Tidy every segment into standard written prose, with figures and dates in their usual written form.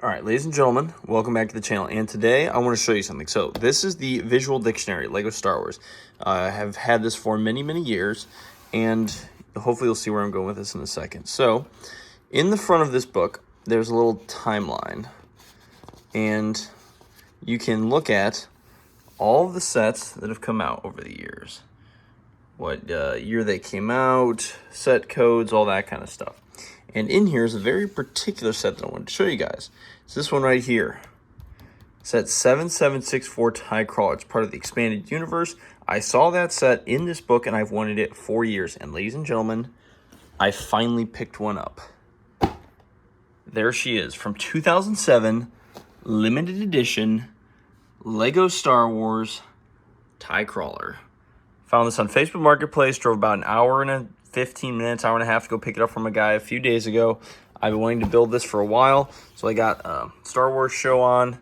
All right, ladies and gentlemen, welcome back to the channel. And today I want to show you something. So this is the visual dictionary, Lego Star Wars. I have had this for many, many years, and hopefully you'll see where I'm going with this in a second. So in the front of this book, there's a little timeline, and you can look at all of the sets that have come out over the years. What year they came out, set codes, all that kind of stuff. And in here is a very particular set that I wanted to show you guys. It's this one right here. Set 7764 TIE Crawler. It's part of the expanded universe. I saw that set in this book and I've wanted it for years. And ladies and gentlemen, I finally picked one up. There she is, from 2007, limited edition, Lego Star Wars TIE Crawler. Found this on Facebook Marketplace, drove about an hour and 15 minutes, hour and a half to go pick it up from a guy a few days ago. I've been wanting to build this for a while, so I got a Star Wars show on,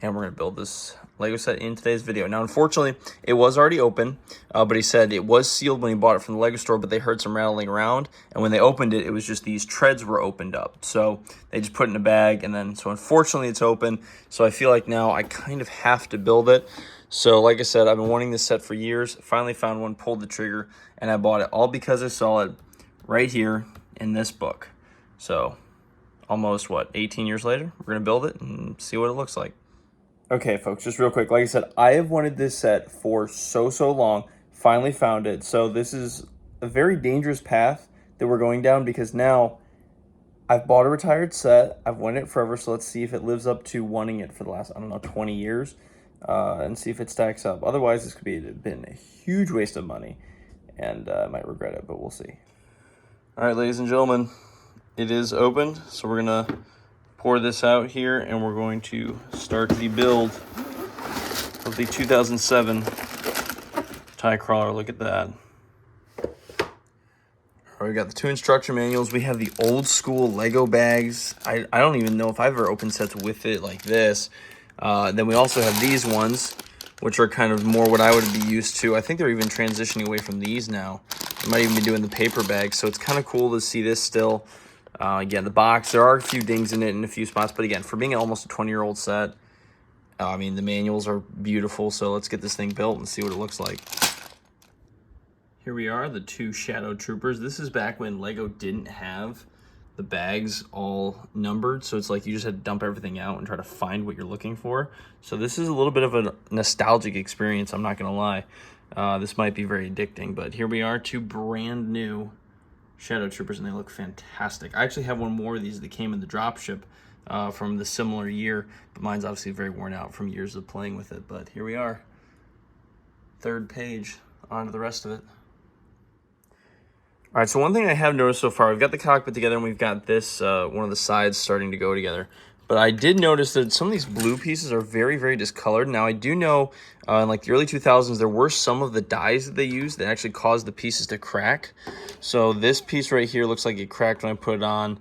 and we're going to build this Lego set in today's video. Now, unfortunately, it was already open, but he said it was sealed when he bought it from the Lego store, but they heard some rattling around, and when they opened it, it was just these treads were opened up. So they just put it in a bag, and then, so unfortunately, it's open. So I feel like now I kind of have to build it. So like I said, I've been wanting this set for years. Finally found one, pulled the trigger, and I bought it all because I saw it right here in this book. So almost, 18 years later, we're going to build it and see what it looks like. Okay, folks, just real quick. Like I said, I have wanted this set for so long. Finally found it. So this is a very dangerous path that we're going down because now I've bought a retired set. I've wanted it forever, so let's see if it lives up to wanting it for the last, 20 years. And see if it stacks up. Otherwise, this could been a huge waste of money, and I might regret it, but we'll see. All right, ladies and gentlemen, it is opened, so we're gonna pour this out here, and we're going to start the build of the 2007 TIE Crawler. Look at that. All right, we got the two instruction manuals. We have the old school Lego bags. I don't even know if I've ever opened sets with it like this. Then we also have these ones, which are kind of more what I would be used to. I think they're even transitioning away from these now. They might even be doing the paper bags, so it's kind of cool to see this still. Again, the box, there are a few dings in it in a few spots, but again, for being almost a 20-year-old set, I mean, the manuals are beautiful, so let's get this thing built and see what it looks like. Here we are, the two Shadow Troopers. This is back when Lego didn't have the bags all numbered, so it's like you just had to dump everything out and try to find what you're looking for. So this is a little bit of a nostalgic experience, I'm not gonna lie. This might be very addicting, but here we are, two brand new Shadow Troopers, and they look fantastic. I actually have one more of these that came in the drop ship from the similar year, but mine's obviously very worn out from years of playing with it. But here we are, third page, on to the rest of it. All right, so one thing I have noticed so far, we've got the cockpit together and we've got this, one of the sides starting to go together. But I did notice that some of these blue pieces are very discolored. Now, I do know in like the early 2000s, there were some of the dyes that they used that actually caused the pieces to crack. So this piece right here looks like it cracked when I put it on.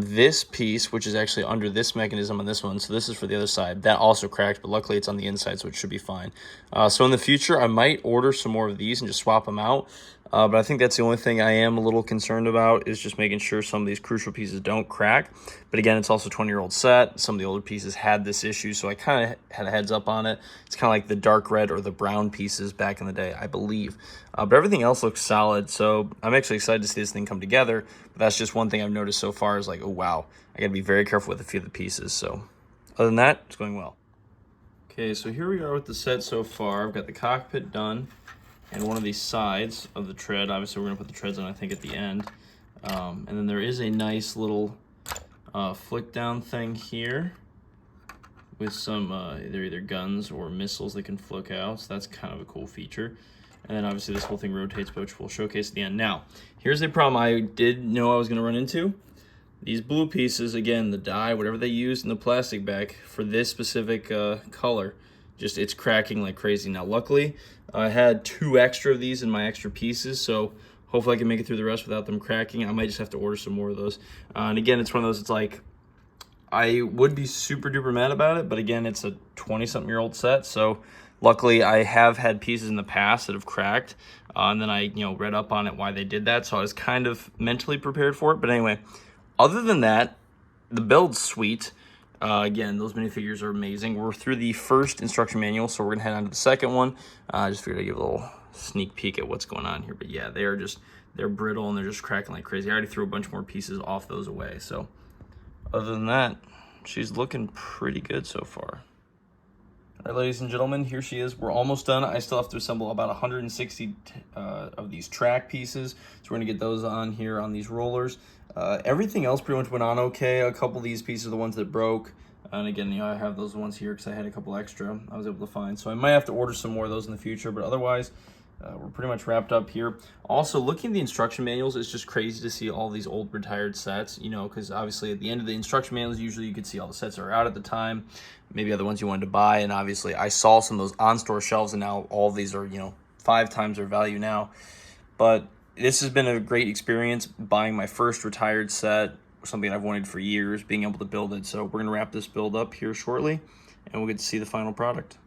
This piece, which is actually under this mechanism on this one, so this is for the other side, that also cracked, but luckily it's on the inside, so it should be fine. So in the future, I might order some more of these and just swap them out. But I think that's the only thing I am a little concerned about is just making sure some of these crucial pieces don't crack. But again, it's also a 20-year-old set. Some of the older pieces had this issue, so I kind of had a heads up on it. It's kind of like the dark red or the brown pieces back in the day, I believe. But everything else looks solid, so I'm actually excited to see this thing come together. But that's just one thing I've noticed so far is like, oh, wow, I got to be very careful with a few of the pieces. So other than that, it's going well. Okay, so here we are with the set so far. I've got the cockpit done. And one of these sides of the tread, obviously we're gonna put the treads on, I think, at the end. And then there is a nice little flick down thing here with some, they're either guns or missiles that can flick out. So that's kind of a cool feature. And then obviously this whole thing rotates, which we'll showcase at the end. Now, here's a problem I did know I was gonna run into. These blue pieces, again, the dye, whatever they used in the plastic bag for this specific color, just it's cracking like crazy. Now, luckily, I had 2 extra of these in my extra pieces, so hopefully I can make it through the rest without them cracking. I might just have to order some more of those. And again, it's one of those, it's like, I would be super duper mad about it, but again, it's a 20-something-year-old set, so luckily I have had pieces in the past that have cracked, and then I read up on it why they did that, so I was kind of mentally prepared for it. But anyway, other than that, the build's sweet. Again, those minifigures are amazing. We're through the first instruction manual, so we're going to head on to the second one. I just figured I'd give a little sneak peek at what's going on here. But yeah, they're brittle and they're just cracking like crazy. I already threw a bunch more pieces off those away. So other than that, she's looking pretty good so far. All right, ladies and gentlemen, here she is. We're almost done. I still have to assemble about 160 of these track pieces. So we're gonna get those on here on these rollers. Everything else pretty much went on okay. A couple of these pieces are the ones that broke. And again, you know, I have those ones here because I had a couple extra I was able to find. So I might have to order some more of those in the future, but otherwise, we're pretty much wrapped up here. Also, looking at the instruction manuals, it's just crazy to see all these old retired sets, you know, because obviously at the end of the instruction manuals, usually you could see all the sets that are out at the time, maybe other ones you wanted to buy. And obviously I saw some of those on-store shelves, and now all of these are, you know, 5 times their value now. But this has been a great experience buying my first retired set, something I've wanted for years, being able to build it. So we're going to wrap this build up here shortly, and we'll get to see the final product.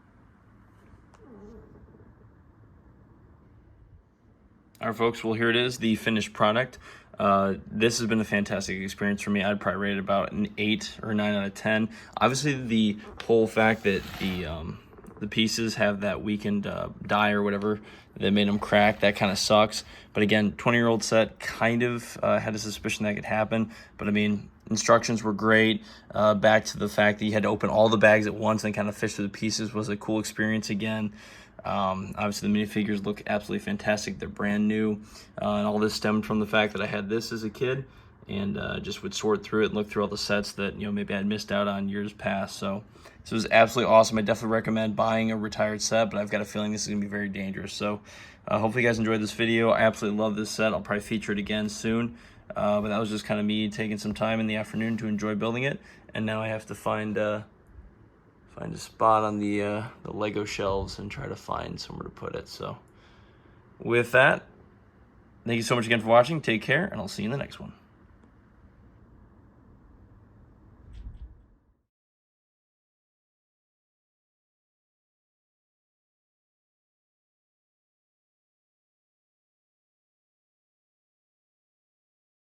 All right, folks, well, here it is, the finished product. This has been a fantastic experience for me. I'd probably rate it about an 8 or 9 out of 10. Obviously, the whole fact that the pieces have that weakened die or whatever that made them crack, that kind of sucks. But again, 20-year-old set, kind of had a suspicion that could happen. But I mean, instructions were great. Back to the fact that you had to open all the bags at once and kind of fish through the pieces was a cool experience again. Obviously, the minifigures look absolutely fantastic. They're brand new. And all this stemmed from the fact that I had this as a kid and just would sort through it and look through all the sets that, you know, maybe I'd missed out on years past. So this was absolutely awesome. I definitely recommend buying a retired set, but I've got a feeling this is going to be very dangerous. So hopefully you guys enjoyed this video. I absolutely love this set. I'll probably feature it again soon. But that was just kind of me taking some time in the afternoon to enjoy building it. And now I have to find a spot on the Lego shelves and try to find somewhere to put it. So with that, thank you so much again for watching. Take care, and I'll see you in the next one.